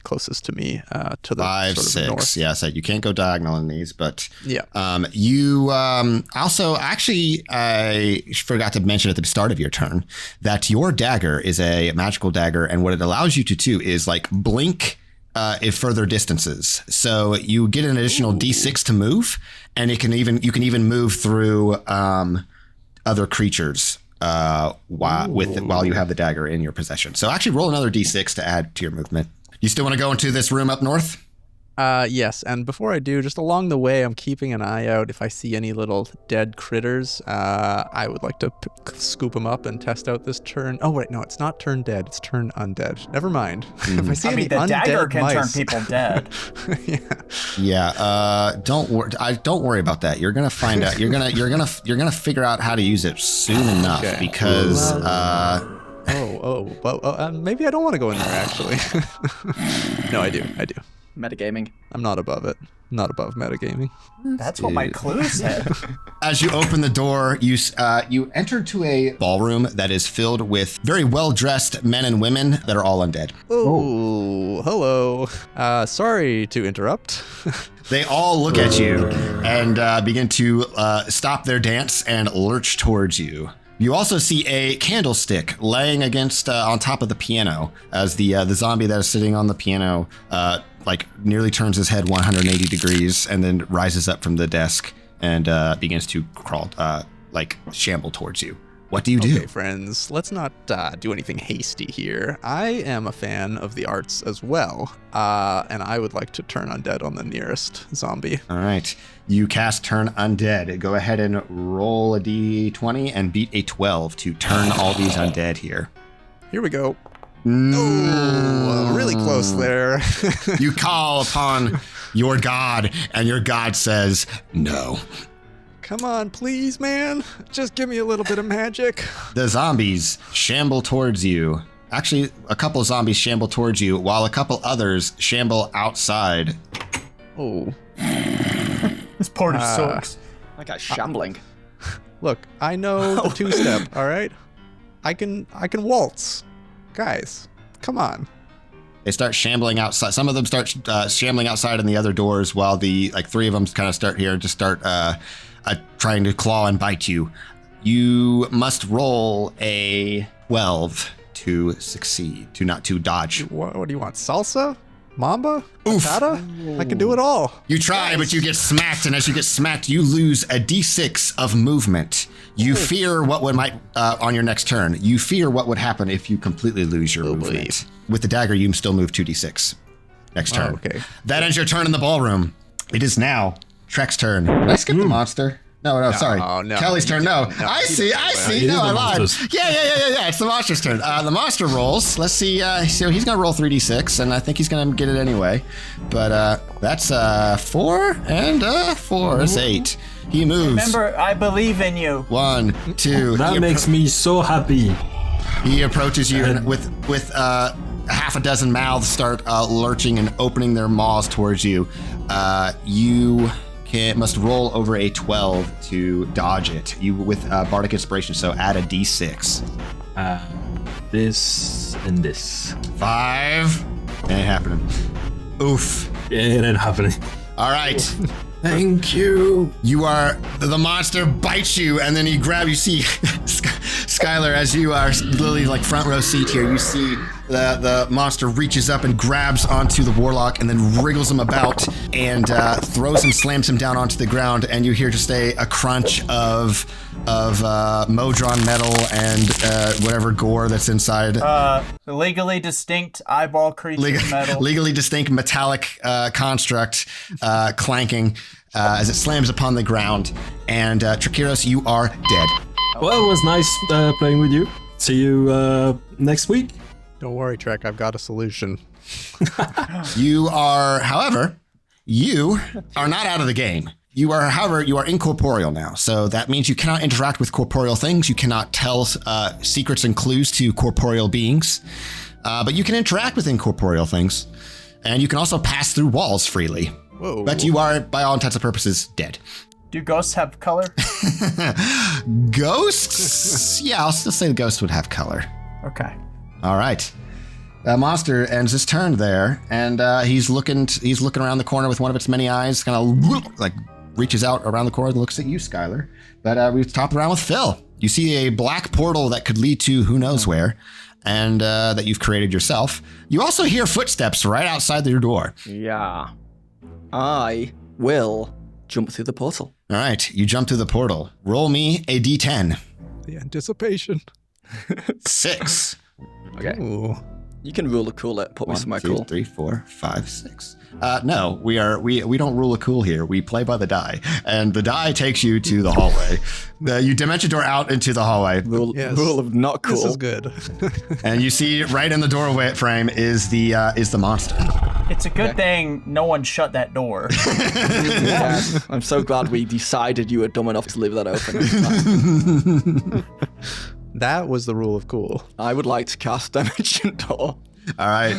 closest to me, to the 5, sort of 6. north. Yeah, so you can't go diagonal in these, but Yeah. you also actually I forgot to mention at the start of your turn that your dagger is a magical dagger, and what it allows you to do is like blink at further distances. So you get an additional D6 to move, and you can even move through other creatures. While you have the dagger in your possession. So actually roll another D6 to add to your movement. You still want to go into this room up north? Yes, and before I do, just along the way, I'm keeping an eye out. If I see any little dead critters, I would like to scoop them up and test out this turn. Oh, wait, no, it's not turn dead. It's turn undead. Never mind. If I see any the undead dagger can mice, turn people dead. Yeah. Don't worry about that. You're gonna find out. You're gonna figure out how to use it soon enough because. Maybe I don't want to go in there, actually. No, I do. Metagaming. I'm not above it. Not above metagaming. That's what my clue said. As you open the door, you enter to a ballroom that is filled with very well-dressed men and women that are all undead. Oh, hello. Sorry to interrupt. They all look at you and begin to stop their dance and lurch towards you. You also see a candlestick laying against on top of the piano as the zombie that is sitting on the piano nearly turns his head 180 degrees and then rises up from the desk and begins to crawl shamble towards you. What do you do? Okay, friends, let's not do anything hasty here. I am a fan of the arts as well, and I would like to turn undead on the nearest zombie. All right. You cast Turn Undead. Go ahead and roll a d20 and beat a 12 to turn all these undead here. Here we go. Oh, really close there. You call upon your god, and your god says no. Come on, please, man. Just give me a little bit of magic. The zombies shamble towards you, Actually, a couple of zombies shamble towards you, while a couple others shamble outside. Oh. This party sucks. That guy's shambling. Look, I know the two-step, all right? I can waltz. Guys, come on. They start shambling outside. Some of them start shambling outside in the other doors, while the three of them kind of start here and just start trying to claw and bite you. You must roll a 12 to succeed, to dodge. What do you want? Salsa? Mamba? Oof. Bachata? I can do it all. You try, but you get smacked, and as you get smacked, you lose a d6 of movement. You fear what might on your next turn. You fear what would happen if you completely lose your movement. With the dagger, you still move 2d6 next turn. Okay. That ends your turn in the ballroom. It is now Trek's turn. Did I skip the monster? No, sorry. No, Kelly's turn. No. I see. No, I lied. monsters. Yeah. It's the monster's turn. The monster rolls. Let's see. So he's going to roll 3d6, and I think he's going to get it anyway. But that's 4 and 4 is 8. He moves. Remember, I believe in you. 1, 2. That makes me so happy. He approaches you and with half a dozen mouths start lurching and opening their maws towards you. You must roll over a 12 to dodge it. You with Bardic Inspiration, so add a d6. This and this. 5. Ain't happening. Oof. Yeah, it ain't happening. All right. Thank you. The monster bites you, and then he grabs you. See, Skyler, as you are literally front row seat here, you see the monster reaches up and grabs onto the Warlock and then wriggles him about and throws him, slams him down onto the ground, and you hear just a crunch of Modron metal and whatever gore that's inside. Legally distinct eyeball creature metal. Legally distinct metallic construct clanking as it slams upon the ground. And Trekiros, you are dead. Well, it was nice playing with you. See you next week. Don't worry, Trek. I've got a solution. However, you are not out of the game. You are incorporeal now. So that means you cannot interact with corporeal things. You cannot tell secrets and clues to corporeal beings. But you can interact with incorporeal things. And you can also pass through walls freely. Whoa. But you are, by all intents and purposes, dead. Do ghosts have color? Ghosts? Yeah, I'll still say the ghosts would have color. Okay. All right. The monster ends his turn there, and he's looking around the corner with one of its many eyes, kind of reaches out around the corner and looks at you, Skyler. But we top around with Phil. You see a black portal that could lead to who knows where, and that you've created yourself. You also hear footsteps right outside your door. Yeah. I will jump through the portal. All right, you jump through the portal. Roll me a d10. The anticipation. 6. Okay. Ooh. You can rule a cool it. Put me 1, somewhere 2, cool. 3, 4, 5, 6. No, we don't rule a cool here. We play by the die, and the die takes you to the hallway. You dimension door out into the hallway, Rule Yes. of not cool. This is good. and you see right in the doorway frame is the monster. It's a good thing no one shut that door. Yeah, I'm so glad we decided you were dumb enough to leave that open. That was the rule of cool. I would like to cast Dimension Door. All right,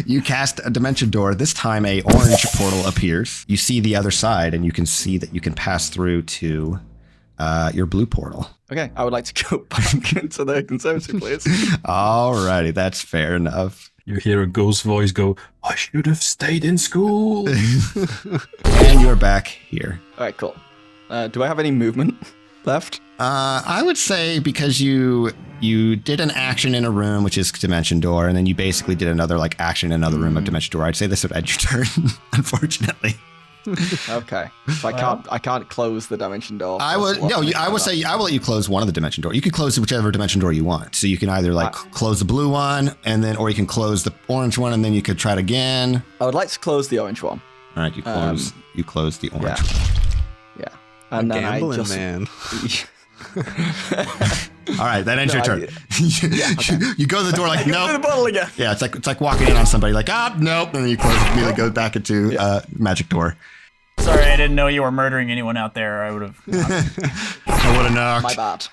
you cast a dimension door. This time, a orange portal appears. You see the other side, and you can see that you can pass through to your blue portal. Okay, I would like to go back into the conservatory, please. All righty, that's fair enough. You hear a ghost voice go, I should have stayed in school. And you're back here. All right, cool. Do I have any movement left? I would say because you did an action in a room, which is dimension door, and then you basically did another action in another room of dimension door. I'd say this would end your turn, unfortunately. Okay, so I can't close the dimension door. I will let you close one of the dimension door. You can close whichever dimension door you want. So you can either close the blue one, and then, or you can close the orange one, and then you could try it again. I would like to close the orange one. All right, you close the orange. Yeah, and then Gambling, I just man. All right, that ends your turn. You go to the door like, Go through the nope. bottle again. Yeah, it's like walking in on somebody like, nope, and then you close immediately go back into magic door. Sorry, I didn't know you were murdering anyone out there. I would have. I would have knocked. My bad.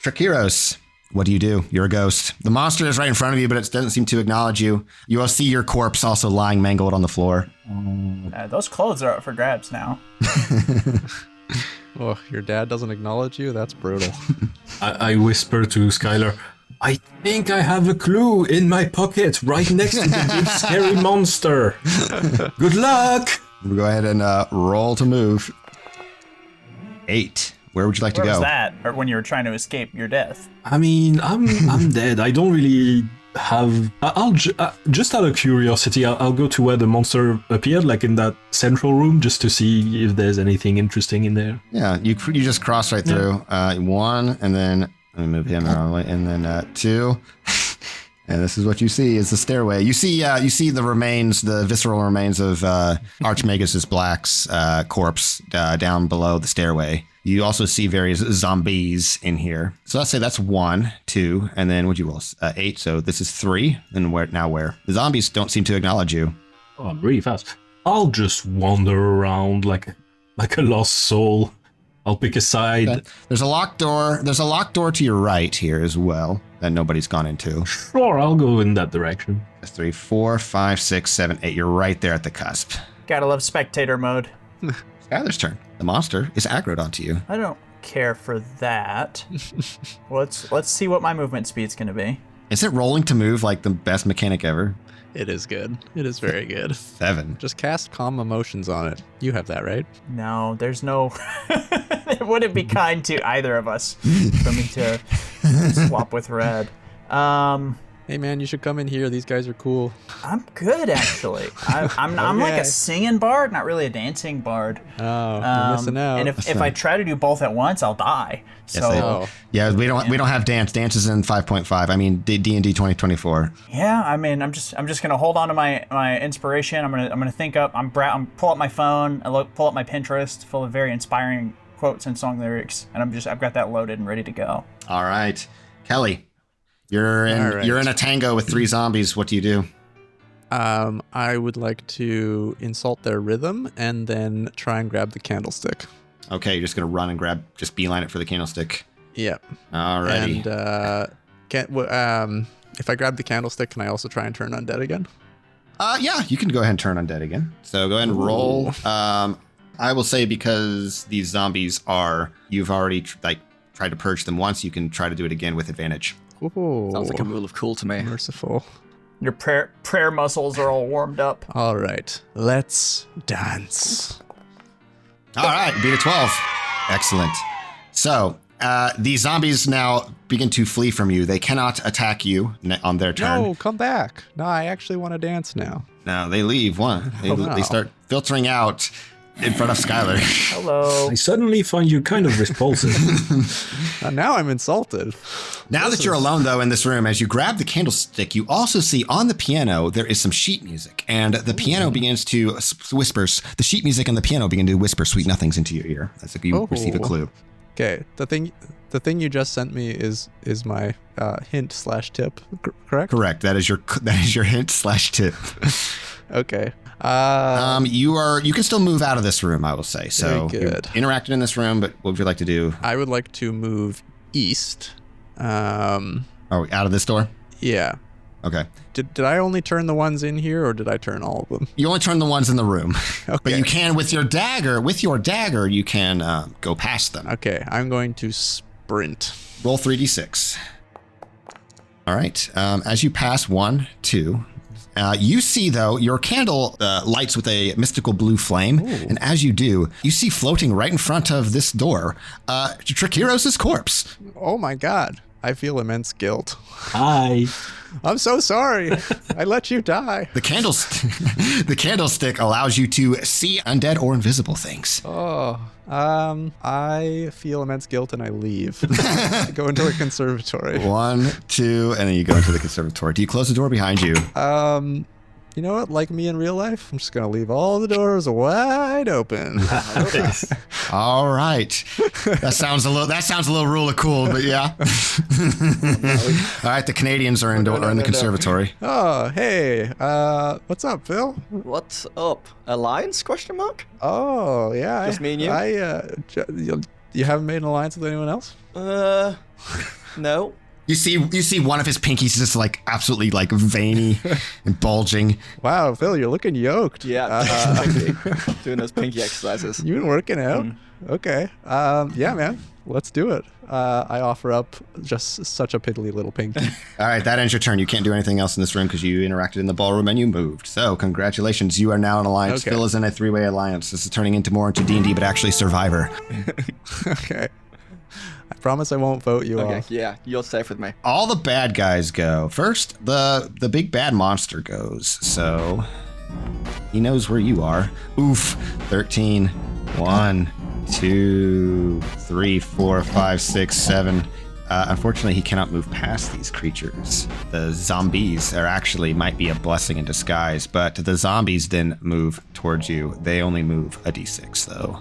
Trekiros, What do you do? You're a ghost. The monster is right in front of you, but it doesn't seem to acknowledge you. You will see your corpse also lying mangled on the floor. Those clothes are up for grabs now. Oh, your dad doesn't acknowledge you? That's brutal. I whisper to Skyler, I think I have a clue in my pocket right next to the big scary monster. Good luck! We'll go ahead and roll to move. 8. Where would you like to Where go? was that? Or when you were trying to escape your death? I mean, I'm dead. I don't really have... just out of curiosity, I'll go to where the monster appeared, like in that central room, just to see if there's anything interesting in there. Yeah, you just cross right through. 1, and then let me move him out of the way, and then 2. And this is what you see is the stairway. You see the remains, the visceral remains of Archmagus Black's corpse down below the stairway. You also see various zombies in here. So let's say that's 1, 2, and then what'd you roll? 8. So this is 3. And where? The zombies don't seem to acknowledge you. Oh, I'm really fast. I'll just wander around like a lost soul. I'll pick a side. Okay. There's a locked door. There's a locked door to your right here as well that nobody's gone into. Sure, I'll go in that direction. That's 3, 4, 5, 6, 7, 8. You're right there at the cusp. Gotta love spectator mode. Skyler's turn. The monster is aggroed onto you. I don't care for that. Let's see what my movement speed's gonna be. Is it rolling to move like the best mechanic ever? It is good. It is very good. 7. Just cast calm emotions on it. You have that, right? No, there's no... It wouldn't be kind to either of us for me to swap with Red. Hey man, you should come in here. These guys are cool. I'm good, actually. I'm like a singing bard, not really a dancing bard. Oh, you're missing out. And if I try to do both at once, I'll die. So yeah, we don't have dance. Dance is in 5.5. I mean D&D 2024. yeah, I mean I'm just gonna hold on to my inspiration. I'm gonna think up. I'm pull up my phone. Pull up my Pinterest full of very inspiring quotes and song lyrics, and I've got that loaded and ready to go. All right, Kelly. You're in a tango with 3 zombies. What do you do? I would like to insult their rhythm and then try and grab the candlestick. Okay, you're just gonna run and just beeline it for the candlestick. Yep. Alrighty. And if I grab the candlestick, can I also try and turn undead again? Yeah, you can go ahead and turn undead again. So go ahead and roll. I will say because these zombies you've already tried to purge them once, you can try to do it again with advantage. Ooh, Sounds like a rule of cool to me. merciful. Your prayer muscles are all warmed up. All right, let's dance. All right, beat a 12. Excellent. So these zombies now begin to flee from you. They cannot attack you on their turn. No, come back. No, I actually want to dance now. No, they leave. They start filtering out in front of Skyler. Hello. I suddenly find you kind of repulsive. Now I'm insulted. Now that you're alone, though, in this room, as you grab the candlestick, you also see on the piano there is some sheet music, and the piano begins to whispers. The sheet music and the piano begin to whisper sweet nothings into your ear. That's like you receive a clue. Okay, the thing you just sent me is my hint/tip, correct? Correct. That is your hint/tip. Okay. You can still move out of this room, I will say. So Very good. You're interacting in this room, but what would you like to do? I would like to move east. Out of this door? Yeah. Okay. Did I only turn the ones in here, or did I turn all of them? You only turn the ones in the room, Okay. but you can with your dagger. With your dagger, you can go past them. Okay, I'm going to sprint. Roll 3d6. All right. As you pass 1, 2. You see, though, your candle lights with a mystical blue flame. Ooh. And as you do, you see floating right in front of this door, Trekiros' corpse. Oh my god. I feel immense guilt. Hi. I'm so sorry. I let you die. The candlestick allows you to see undead or invisible things. Oh, I feel immense guilt and I leave. I go into the conservatory. 1, 2, and then you go into the conservatory. Do you close the door behind you? You know what? Like me in real life, I'm just gonna leave all the doors wide open. All right. That sounds a little rule of cool, but yeah. All right, the Canadians are in the conservatory. Oh, hey. What's up, Phil? What's up? Alliance? Question mark? Oh, yeah. Just me and you? You haven't made an alliance with anyone else? No. You see one of his pinkies just like absolutely like veiny and bulging. Wow, Phil, you're looking yoked. Yeah, doing those pinky exercises. You been working out? Okay. Yeah, man. Let's do it. I offer up just such a piddly little pinky. All right, that ends your turn. You can't do anything else in this room because you interacted in the ballroom and you moved. So congratulations, you are now an alliance. Okay. Phil is in a 3-way alliance. This is turning into D&D, but actually Survivor. Okay. I promise I won't vote you Okay, off. yeah, you're safe with me. All the bad guys go. First, the big bad monster goes. So he knows where you are. Oof. 13. 1, 2, 3, 4, 5, 6, 7. Unfortunately, he cannot move past these creatures. The zombies might be a blessing in disguise, but the zombies didn't move towards you. They only move a d6, though.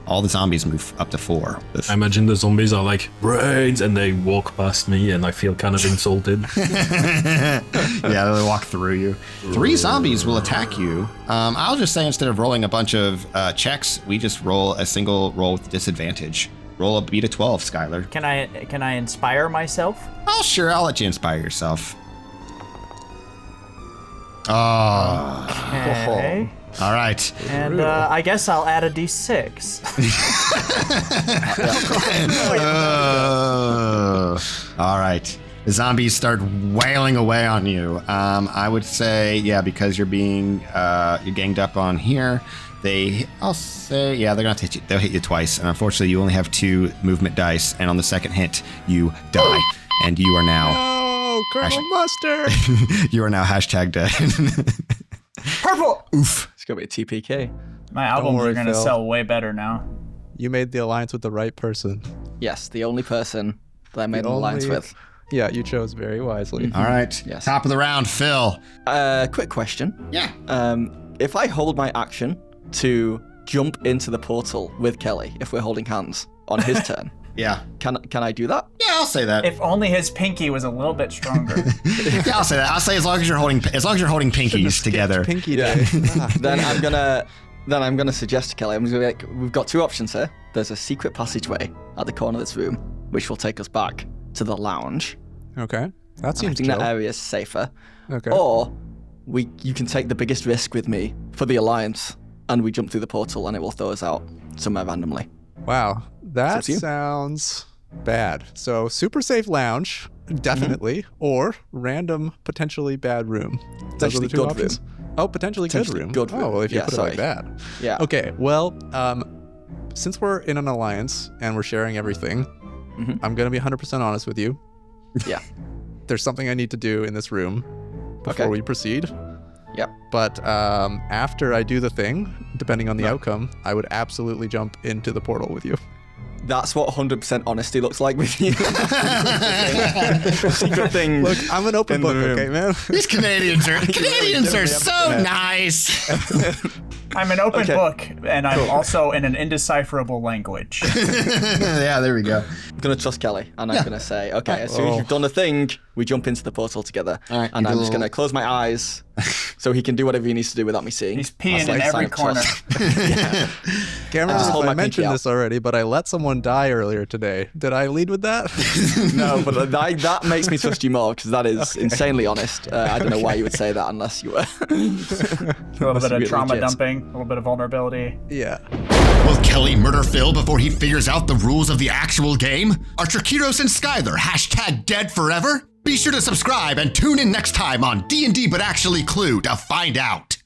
All the zombies move up to 4. I imagine the zombies are like, brains, and they walk past me and I feel kind of insulted. Yeah, they walk through you. 3 zombies will attack you. I'll just say instead of rolling a bunch of checks, we just roll a single roll with disadvantage. Roll a beat of 12, Skyler. Can I inspire myself? Oh, sure, I'll let you inspire yourself. Oh. Okay. All right. And I guess I'll add a d6. All right. The zombies start wailing away on you. I would say, yeah, because you're ganged up on here. I'll say, yeah, they're gonna hit you. They'll hit you twice, and unfortunately, you only have 2 movement dice. And on the second hit, you die, and you are now. Oh, Colonel Mustard! You are now hashtag dead. Purple. Oof. It's gonna be a TPK. My albums worry, are gonna Phil. sell way better now. You made the alliance with the right person. Yes, the only person that I made an The alliance only- with. Yeah, you chose very wisely. All right. Yes. Top of the round, Phil. Quick question. Yeah. If I hold my action to jump into the portal with Kelly, if we're holding hands on his turn, Yeah. can I do that? Yeah, I'll say that. If only his pinky was a little bit stronger. Yeah, I'll say that. I'll say as long as you're holding pinkies together. Pinky day. Then I'm gonna suggest to Kelly. I'm gonna be like, we've got 2 options here. There's a secret passageway at the corner of this room, which will take us back to the lounge. Okay. That I seems think chill. that area is safer. Okay. Or you can take the biggest risk with me for the alliance, and we jump through the portal, and it will throw us out somewhere randomly. Wow. That up to you. sounds bad. So, super safe lounge, definitely, or random, potentially bad room. Those are the Potentially 2 good options. Oh, potentially good Potentially room. good room. Oh, well, if you Yeah, put it like sorry. that. Yeah. Okay, well, since we're in an alliance and we're sharing everything, I'm going to be 100% honest with you. Yeah. There's something I need to do in this room before Okay. we proceed. Yep. But after I do the thing, depending on the outcome, I would absolutely jump into the portal with you. That's what 100% honesty looks like with you. Secret thing. Look, I'm an open In the book, room. okay, man? These Canadians are so nice. I'm an open Okay. book, and I'm also in an indecipherable language. Yeah, there we go. I'm going to trust Kelly, and I'm going to say, okay, as soon as you've done a thing, we jump into the portal together. All right, And you I'm do a just going to little- close my eyes so he can do whatever he needs to do without me seeing. He's peeing That's like in a sign every of corner. trust. Cameron, Just hold I my pinky mentioned out. this already, but I let someone die earlier today. Did I lead with that? No, but that makes me trust you more, because that is insanely honest. I don't know why you would say that unless you were. A little bit of really trauma legit. dumping, a little bit of vulnerability. Yeah. Will Kelly murder Phil before he figures out the rules of the actual game? Are Trekiros and Skyler hashtag dead forever? Be sure to subscribe and tune in next time on D&D But Actually CLUE to find out.